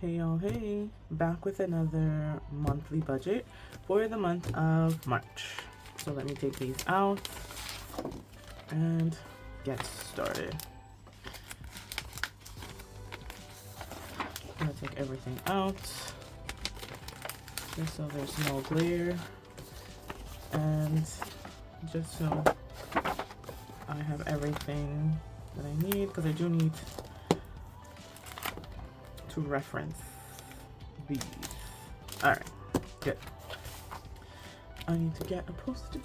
Hey y'all, hey, back with another monthly budget for the month of March. So let me take these out and get started. I'm gonna take everything out just so there's no glare and just so I have everything that I need, because I do need to reference these. Alright, good. I need to get a post-it.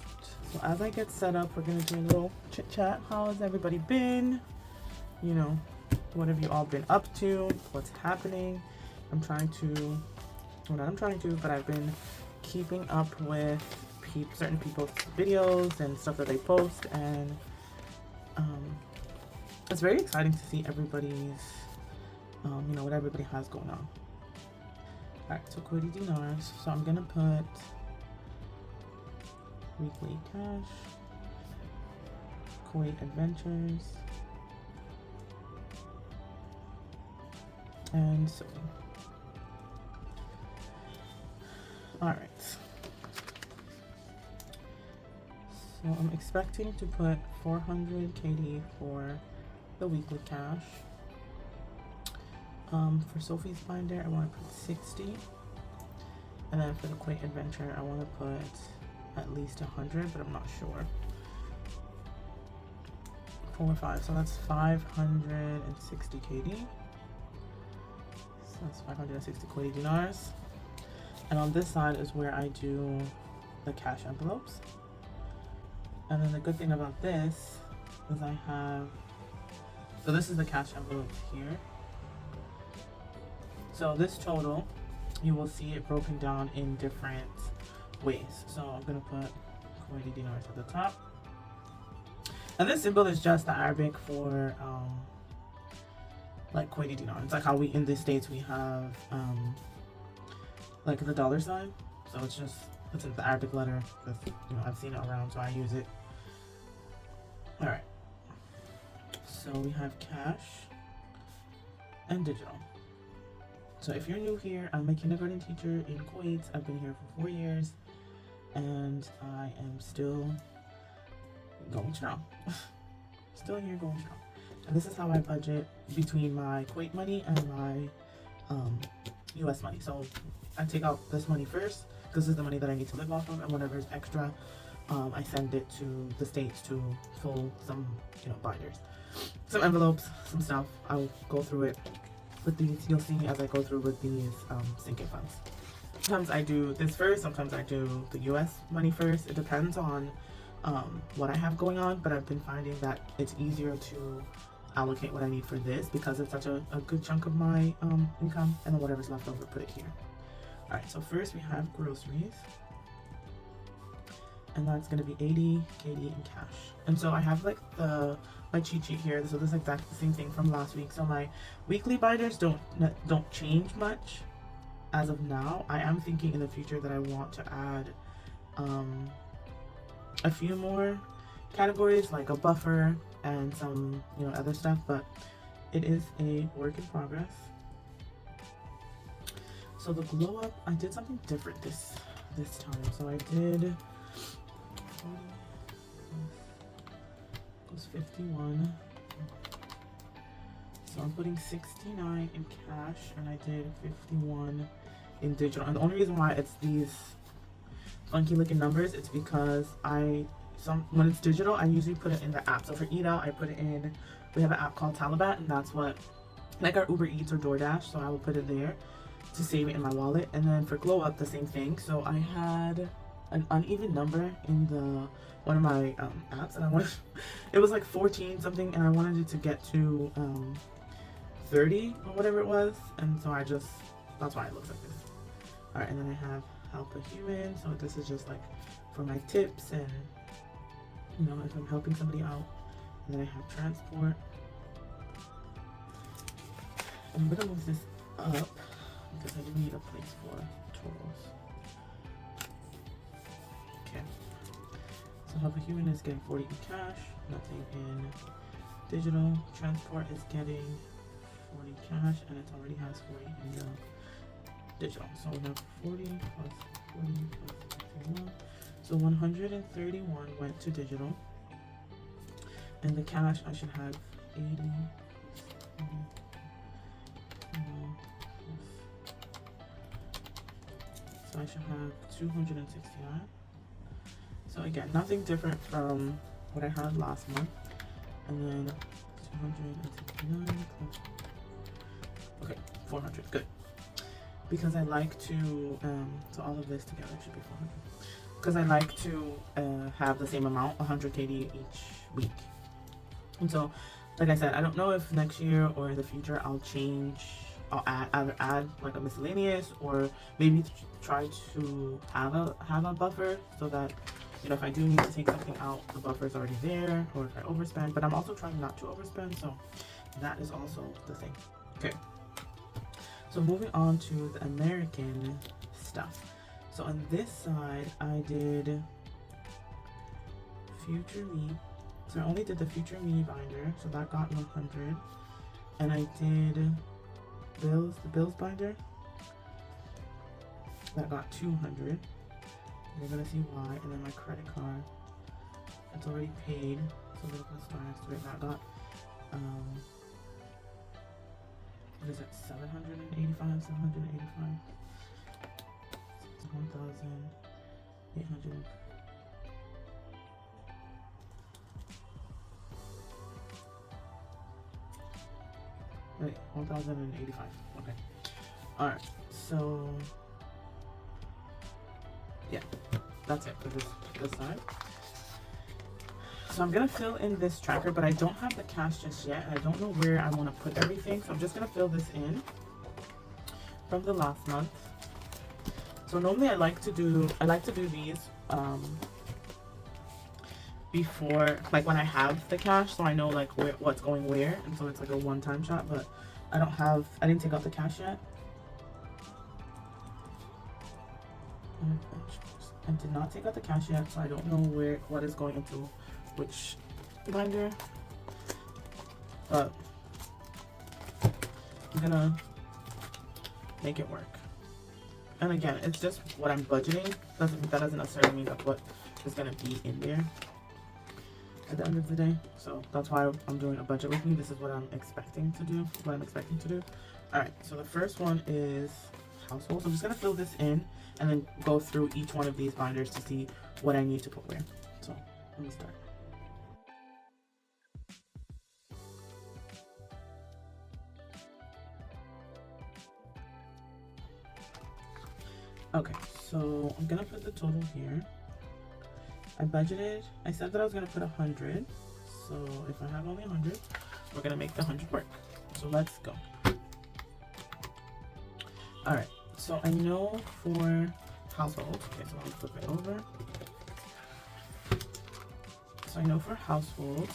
So as I get set up, we're gonna do a little chit chat. How has everybody been? You know, what have you all been up to? What's happening? I've been keeping up with certain people's videos and stuff that they post, and it's very exciting to see everybody's what everybody has going on. Alright, so Kuwaiti Dinars. So I'm gonna put weekly cash, Kuwait adventures, and Sophie. Alright. So I'm expecting to put 400 KD for the weekly cash. For Sophie's Binder, I want to put 60. And then for the Kuwait Adventure, I want to put at least 100, but I'm not sure. 4 or 5, so that's 560 KD. So that's 560 Kuwaiti Dinars. And on this side is where I do the cash envelopes. And then the good thing about this is so this is the cash envelopes here. So this total, you will see it broken down in different ways. So I'm gonna put Kuwaiti Dinars at the top. And this symbol is just the Arabic for like Kuwaiti dinar. It's like how we in the States we have like the dollar sign. So it's in the Arabic letter. I've seen it around, so I use it. All right. So we have cash and digital. So if you're new here, I'm a kindergarten teacher in Kuwait. I've been here for 4 years, and I am still going strong. Still here going strong. And this is how I budget between my Kuwait money and my US money. So I take out this money first. This is the money that I need to live off of, and whatever is extra, I send it to the States to fill some, binders, some envelopes, some stuff. I'll go through it with these. You'll see me as I go through with these sinking funds. Sometimes I do this first, sometimes I do the US money first. It depends on what I have going on, but I've been finding that it's easier to allocate what I need for this because it's such a good chunk of my income, and then whatever's left over, put it here. Alright, so first we have groceries, and that's going to be 80 KD in cash. And so I have like my cheat sheet here. So this is exactly the same thing from last week. So my weekly binders don't change much as of now. I am thinking in the future that I want to add a few more categories, like a buffer and some other stuff, but it is a work in progress. So the glow up, I did something different this time. So I did 51. So I'm putting 69 in cash, and I did 51 in digital. And the only reason why it's these funky looking numbers, it's because when it's digital, I usually put it in the app. So for Eat Out, I put it in. We have an app called Talabat, and that's what, like our Uber Eats or DoorDash. So I will put it there to save it in my wallet. And then for Glow Up, the same thing. So I had an uneven number in one of my apps, and it was like 14 something, and I wanted it to get to 30 or whatever it was, and so that's why it looks like this. All right, and then I have Help a Human. So this is just like for my tips and if I'm helping somebody out. And then I have Transport. I'm gonna move this up because I do need a place for totals. Okay. So Help a Human is getting 40 in cash, nothing in digital. Transport is getting 40 cash, and it already has 40 in the digital. So we have 40 plus 40 plus 31. So 131 went to digital. And the cash, I should have 80 plus 40. So I should have 269. So again, nothing different from what I had last month. And then 269 plus, okay, 400, good. Because I like to, so all of this together should be 400. Because I like to have the same amount, 180 each week. And so, like I said, I don't know if next year or in the future I'll either add like a miscellaneous, or maybe try to have a buffer so that, you know, if I do need to take something out, the buffer is already there, or if I overspend. But I'm also trying not to overspend, so that is also the thing. Okay. So moving on to the American stuff. So on this side, I did Future Me. So I only did the Future Me binder, so that got 100. And I did the Bills binder. That got 200. You're gonna see why. And then my credit card, it's already paid, so we're gonna start next to it. That got what is it? 785. 1,800. Wait, 1,085. Okay. Alright, so yeah, that's it for this side. So I'm gonna fill in this tracker, but I don't have the cash just yet. I don't know where I want to put everything, so I'm just gonna fill this in from the last month. So normally I like to do these before, like when I have the cash, so I know like what's going where, and so it's like a one-time shot. But I didn't take out the cash yet. I did not take out the cash yet, so I don't know what is going into which binder. But I'm gonna make it work. And again, it's just what I'm budgeting. That doesn't necessarily mean that's what is gonna be in there at the end of the day. So that's why I'm doing a budget with me. This is what I'm expecting to do. Alright, so the first one is household. So I'm just gonna fill this in and then go through each one of these binders to see what I need to put where. So let me start. Okay, so I'm gonna put the total here. I said that I was gonna put 100. So if I have only 100, we're gonna make the 100 work. So let's go. All right, so I know for household, okay, so I'll flip it over. So I know for household,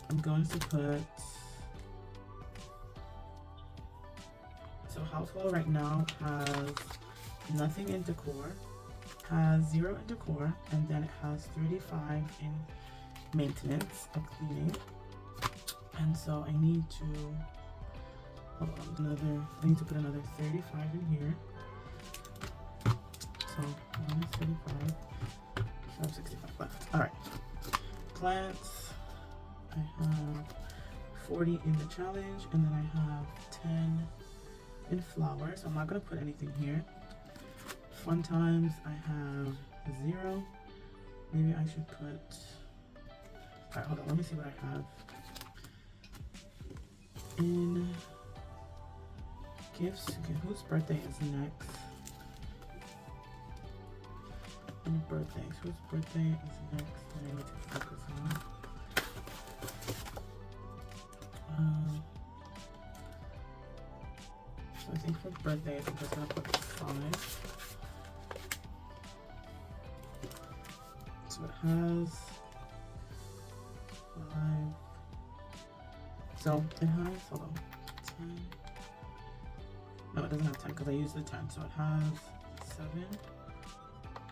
I'm going to put, so household right now has nothing in decor, has 0 in decor, and then it has 35 in maintenance and cleaning. And so I need to, I need to put another 35 in here. So minus 35, I have 65 left. All right, plants, I have 40 in the challenge, and then I have 10 in flowers. So I'm not gonna put anything here. Fun times, I have 0. Maybe I should put, all right, hold on, let me see what I have. In gifts, okay, whose birthday is next? In birthdays, whose birthday is next? I need to focus on. So I think for birthdays, I'm just gonna put 5. So it has 5. So it has, hold on, 10. No, it doesn't have 10 because I used the 10. So it has 7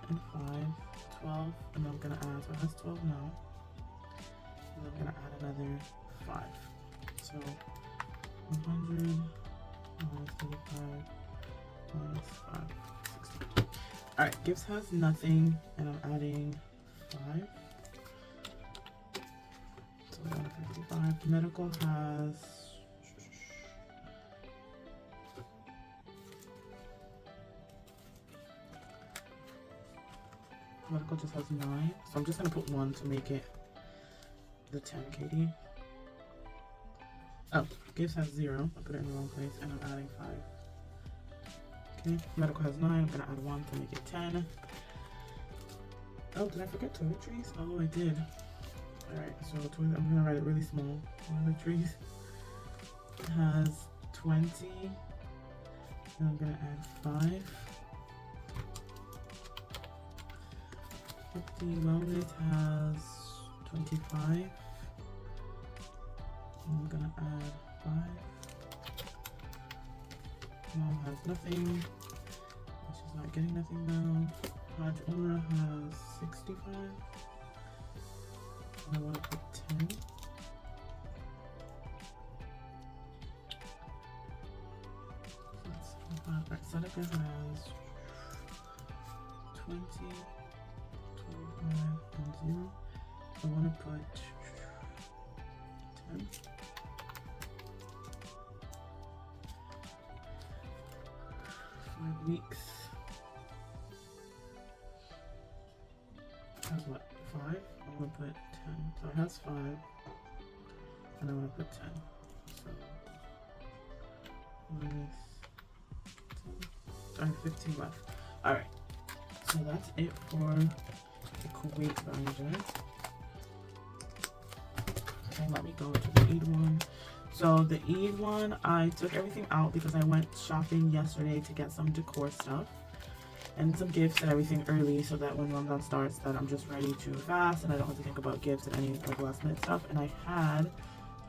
and 5, 12, and I'm gonna add, so it has 12 now. And I'm gonna add another 5. So So 100 minus 35 minus 560. Alright, gifts has nothing, and I'm adding 5. So 155. Medical has medical just has 9. So I'm just gonna put 1 to make it the 10 KD. Oh, gifts has 0. I put it in the wrong place, and I'm adding 5. Okay, medical has 9. I'm gonna add 1 to make it 10. Oh, did I forget toiletries? Oh, I did. Alright, so I'm gonna write it really small. Toiletries has 20. And I'm gonna add 5. 50. Wellness has 25. I'm gonna add 5. Mom has nothing. She's not getting nothing now. Hajj owner has 65. I want to put 10. Alright, Sadaka has 20, 25, and 0. I want to put 10. 5 weeks. Has what? 5? I'm going to put 10. So it has 5. And I'm going to put 10. So minus 10. I have 15 left. Alright. So that's it for the Kuwait binder. Okay, let me go to the Eid one. So the Eid one, I took everything out because I went shopping yesterday to get some decor stuff and some gifts and everything early, so that when Ramadan starts that I'm just ready to fast and I don't have to think about gifts and any like last minute stuff. And I had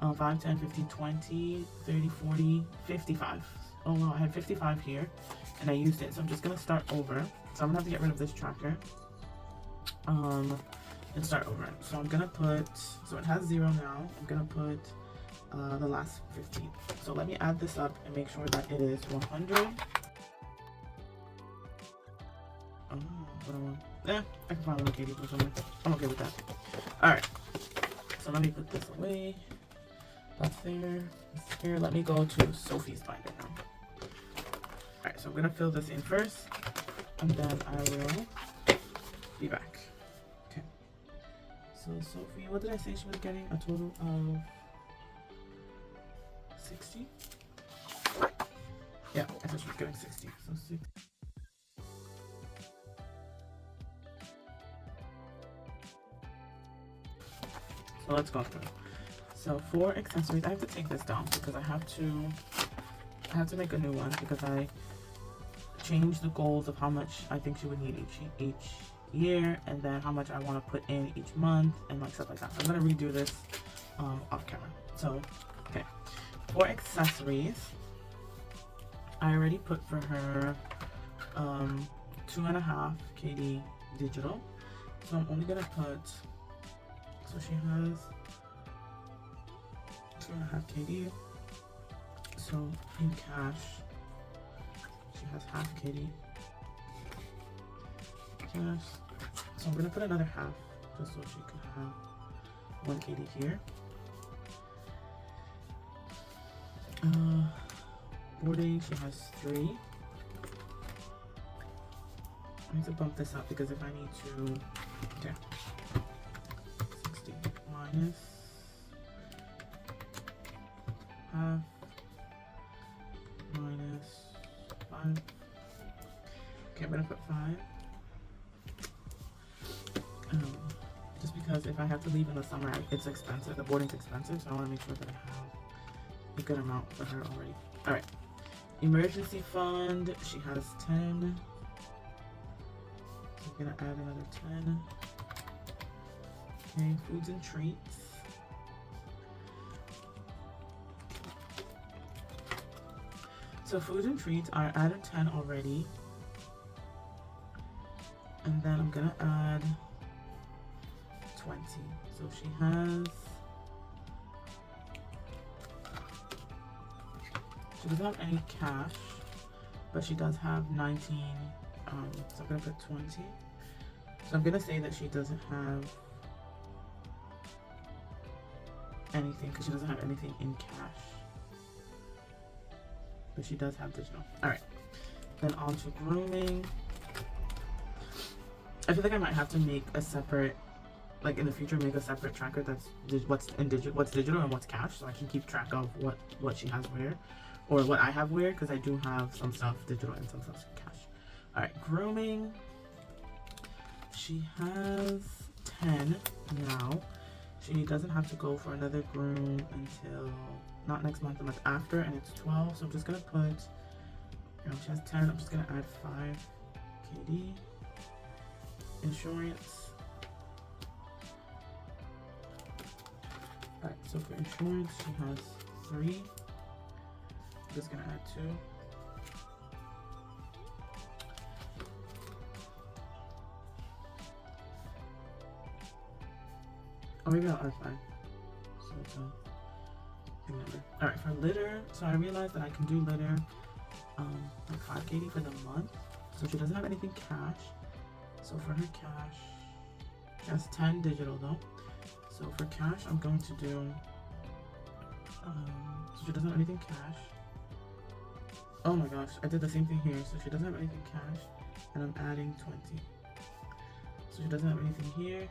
5, 10, 15, 20, 30, 40, 55. Oh wow, I had 55 here and I used it. So I'm just gonna start over. So I'm gonna have to get rid of this tracker and start over. So I'm gonna put, so it has 0 now. I'm gonna put the last 15. So let me add this up and make sure that it is 100. Oh, what I want. Yeah, I can find 1 KD for somewhere. I'm okay with that. Alright. So let me put this away. That's there. It's here. Let me go to Sophie's binder now. Alright, so I'm gonna fill this in first, and then I will be back. Okay. So Sophie, what did I say she was getting? A total of 60? Yeah, I thought she was getting 60. So 60. So let's go through. So for accessories, I have to take this down because I have to make a new one because I changed the goals of how much I think she would need each year, and then how much I want to put in each month and like stuff like that. So I'm gonna redo this off camera. So okay, for accessories, I already put for her 2.5 KD digital. So I'm only gonna put, so she has 2.5 KD. So in cash, she has half KD. Cash. So I'm gonna put another half just so she can have 1 KD here. Boarding, she has 3. I need to bump this up because if I need to, okay. 60 minus half minus 5. Okay, I'm gonna put 5. Just because if I have to leave in the summer, it's expensive. The boarding's expensive, so I want to make sure that I have a good amount for her already. All right. Emergency fund, she has 10. So I'm gonna add another 10. Okay, foods and treats. So food and treats are added 10 already. And then I'm gonna add 20. So she has She doesn't have any cash, but she does have 19. So I'm gonna put 20. So I'm gonna say that she doesn't have anything because she doesn't have anything in cash, but she does have digital. All right, then on to grooming. I feel like I might have to make a separate, like in the future, make a separate tracker that's what's digital and what's cash, so I can keep track of what she has where, or what I have where, because I do have some stuff digital and some stuff cash. All right, grooming. She has 10 now. She doesn't have to go for another groom until not next month, the month after, and it's 12. So I'm just gonna put, she has 10. I'm just gonna add 5 KD. Insurance. All right, so for insurance, she has 3. I'm just gonna add 2. Or maybe I'll add 5. So it's a big number. Alright, for litter, so I realized that I can do litter like 5 KD for the month. So she doesn't have anything cash. So for her cash, she has 10 digital though. So for cash, I'm going to do, so she doesn't have anything cash. Oh my gosh, I did the same thing here. So she doesn't have anything cash, and I'm adding 20. So she doesn't have anything here.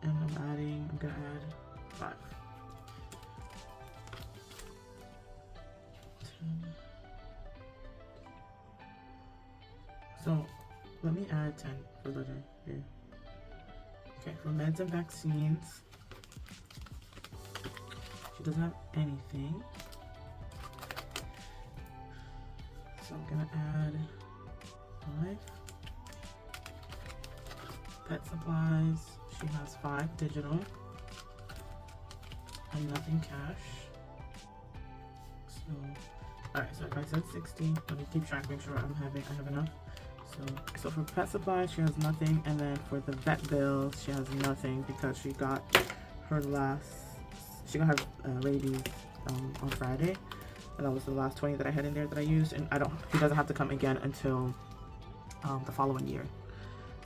And I'm gonna add 5. 10. So let me add 10 for litter here. Okay, for meds and vaccines, she doesn't have anything. So I'm gonna add 5. Pet supplies. She has 5 digital and nothing cash. So, alright, so if I said 60, let me keep track, make sure I have enough. So for pet supplies, she has nothing, and then for the vet bills, she has nothing because she got her rabies on Friday, and that was the last 20 that I had in there that I used, and she doesn't have to come again until the following year.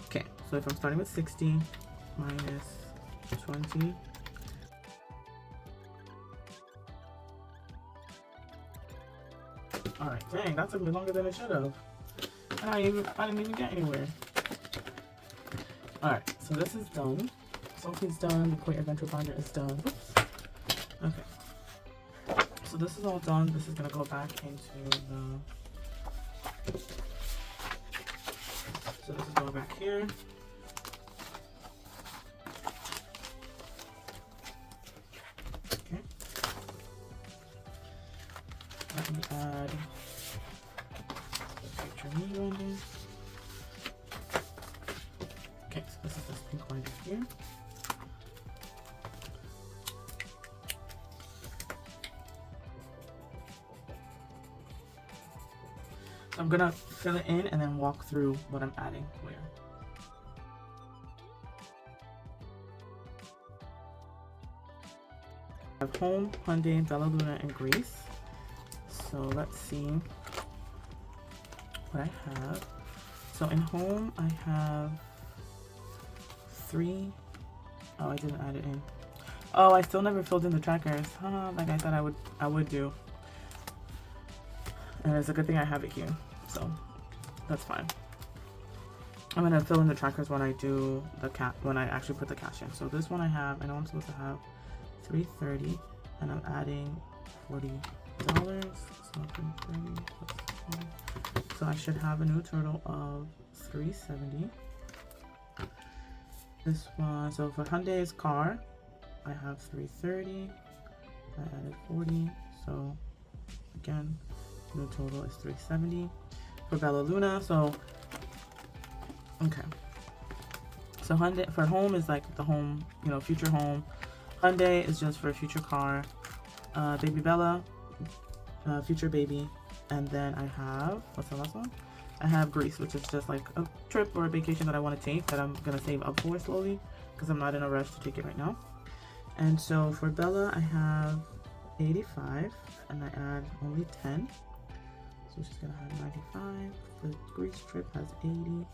Okay, so if I'm starting with 60 minus 20. Alright, dang, that took me longer than it should have. And I didn't even get anywhere. Alright, so this is done. Sophie's done, the Kuwait Adventure Binder is done. Oops. Okay. So this is all done. This is gonna go back into the, so this is going back here. Let me add the future me render. Okay, so this is this pink binder here. So I'm gonna fill it in and then walk through what I'm adding where. I have home, Hyundai, Bella Luna, and Greece. So let's see what I have. So in home, I have 3. Oh, I didn't add it in. Oh, I still never filled in the trackers. Like I thought I would do. And it's a good thing I have it here. So that's fine. I'm gonna fill in the trackers when I do when I actually put the cash in. So this one I know I'm supposed to have 330, and I'm adding $40. So 330 plus 20. So I should have a new total of 370. This one, so for Hyundai's car, I have 330. I added 40. So again, new total is 370. For Bella Luna, so okay. So Hyundai for home is like the home, future home. Hyundai is just for a future car. Baby Bella, future baby. And then I have, what's the last one? I have Greece, which is just like a trip or a vacation that I want to take that I'm gonna save up for slowly because I'm not in a rush to take it right now. And so for Bella, I have 85, and I add only 10. So she's gonna have 95. The Greece trip has 80,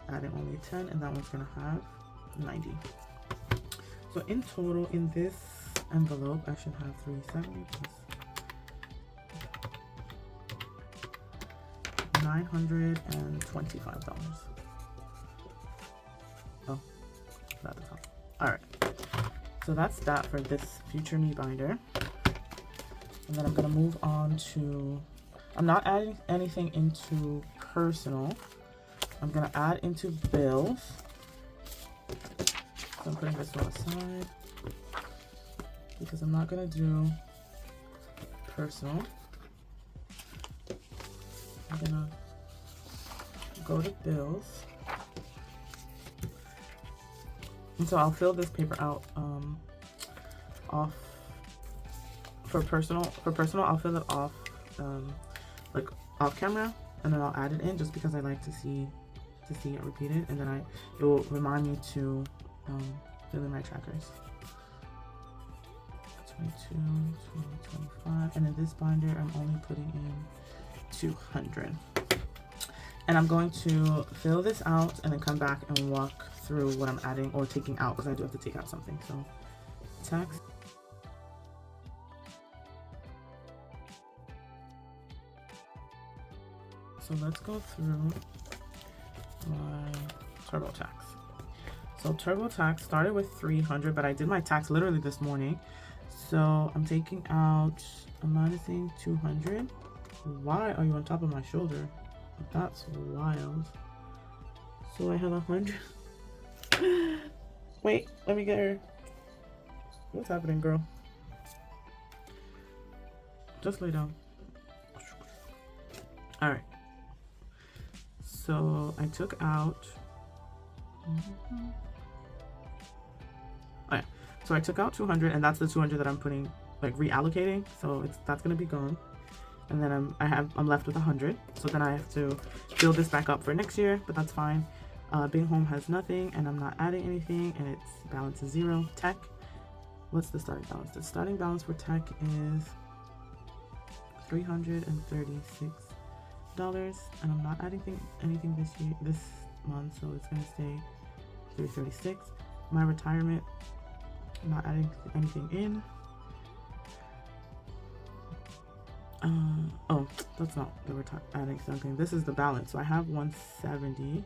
adding only 10, and that one's gonna have 90. So in total, in this envelope, I should have 370 plus $925. Oh, at the top. All right. So that's that for this future me binder. And then I'm gonna move on to, I'm not adding anything into personal. I'm gonna add into bills. So I'm putting this one aside because I'm not gonna do personal. I'm gonna go to bills. And so I'll fill this paper out off for personal. For personal, I'll fill it off like off camera, and then I'll add it in just because I like to see it repeated, and then it will remind me to fill in my trackers. 22, 25, and in this binder I'm only putting in 200. And I'm going to fill this out and then come back and walk through what I'm adding or taking out, because I do have to take out something. So tax. So let's go through my TurboTax. So TurboTax started with 300, but I did my tax literally this morning. So I'm taking out, I'm minusing 200. Why are you on top of my shoulder? That's wild. So I have 100. Wait, let me get her. What's happening, girl? Just lay down. All right. So I took out. Oh yeah. So I took out 200, and that's the 200 that I'm putting, like reallocating. So that's gonna be gone. And then I'm left with 100. So then I have to build this back up for next year, but that's fine. Being home has nothing, and I'm not adding anything, and its balance is 0. Tech, what's the starting balance? The starting balance for tech is $336, and I'm not adding anything this month, so it's gonna stay 336. My retirement, I'm not adding anything in. Oh, that's not the adding something. This is the balance. So I have 170.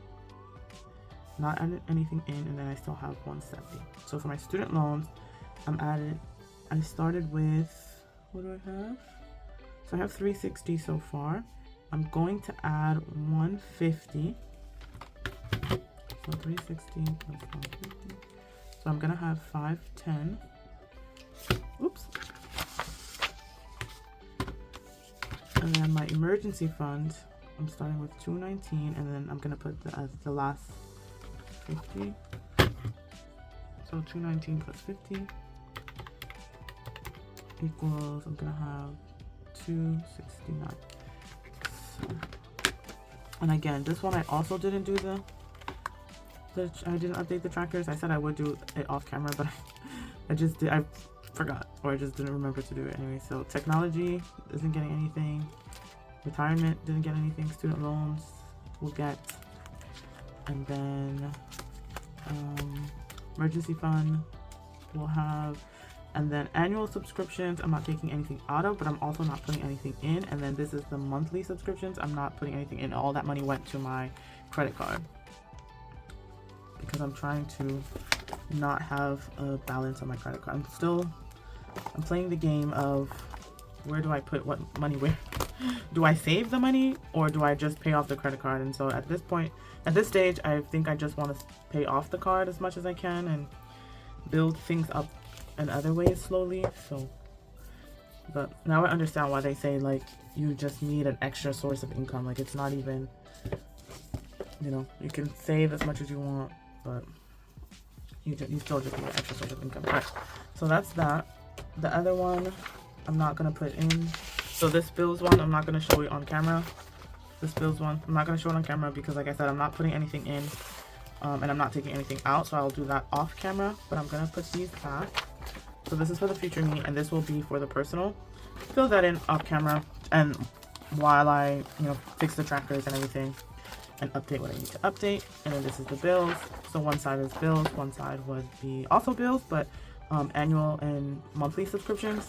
Not adding anything in, and then I still have 170. So for my student loans, I started with, what do I have? So I have 360 so far. I'm going to add 150. So 360 plus 150. So I'm gonna have 510. Oops. And then my emergency fund, I'm starting with 219, and then I'm gonna put the last 50. So 219 plus 50 equals, I'm gonna have 269. So, and again, this one I also didn't do I didn't update the trackers. I said I would do it off camera, but I forgot, or I just didn't remember to do it anyway. So technology isn't getting anything. Retirement didn't get anything. Student loans will get, and then emergency fund will have, and then annual subscriptions I'm not taking anything out of, but I'm also not putting anything in. And then this is the monthly subscriptions. I'm not putting anything in. All that money went to my credit card because I'm trying to not have a balance on my credit card. I'm playing the game of where do I put what money where. Do I save the money, or do I just pay off the credit card? And so at this stage, I think I just want to pay off the card as much as I can and build things up in other ways slowly. So, but now I understand why they say like you just need an extra source of income. Like it's not even, you can save as much as you want, but you still just need an extra source of income. All right, so that's that. The other one I'm not gonna put in. So this bills one, I'm not going to show it on camera. This bills one, I'm not going to show it on camera because, like I said, I'm not putting anything in, and I'm not taking anything out. So I'll do that off camera, but I'm going to put these back. So this is for the future me, and this will be for the personal. Fill that in off camera, and while I, fix the trackers and everything, and update what I need to update. And then this is the bills. So one side is bills, one side would be also bills, but annual and monthly subscriptions.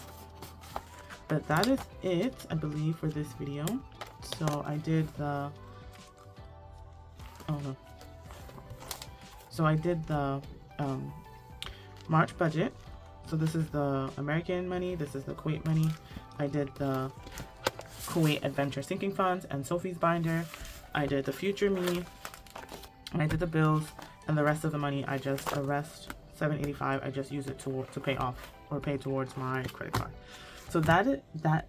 But that is it, I believe, for this video. So I did the March budget. So this is the American money, this is the Kuwait money. I did the Kuwait Adventure Sinking Funds and Sophie's Binder. I did the future me. I did the bills, and the rest of the money, the rest $785, I just use it to pay off or pay towards my credit card. So that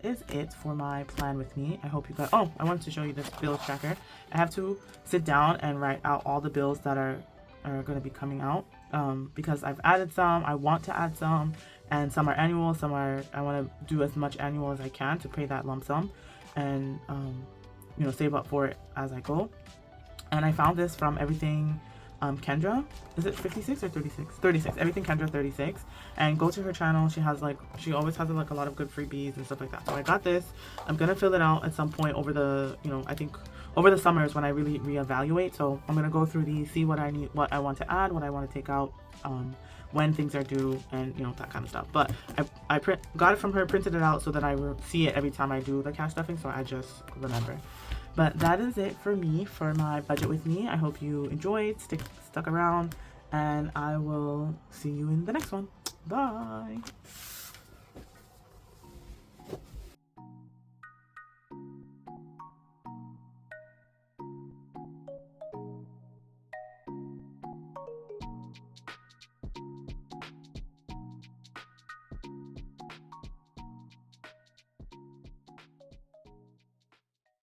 is it for my plan with me. I hope you guys. Oh, I wanted to show you this bill tracker. I have to sit down and write out all the bills that are going to be coming out, because I've added some. I want to add some, and some are annual. Some are, I want to do as much annual as I can to pay that lump sum, and save up for it as I go. And I found this from Everything Kendra. Is it 56 or 36? 36. Everything Kendra 36. And go to her channel. She always has like a lot of good freebies and stuff like that. So I got this. I'm gonna fill it out at some point over the, I think over the summer is when I really reevaluate. So I'm gonna go through these, see what I need, what I want to add, what I want to take out, when things are due, and that kind of stuff. But I got it from her, printed it out so that I will see it every time I do the cash stuffing, so I just remember. But that is it for me, for my budget with me. I hope you enjoyed, stuck around, and I will see you in the next one. Bye.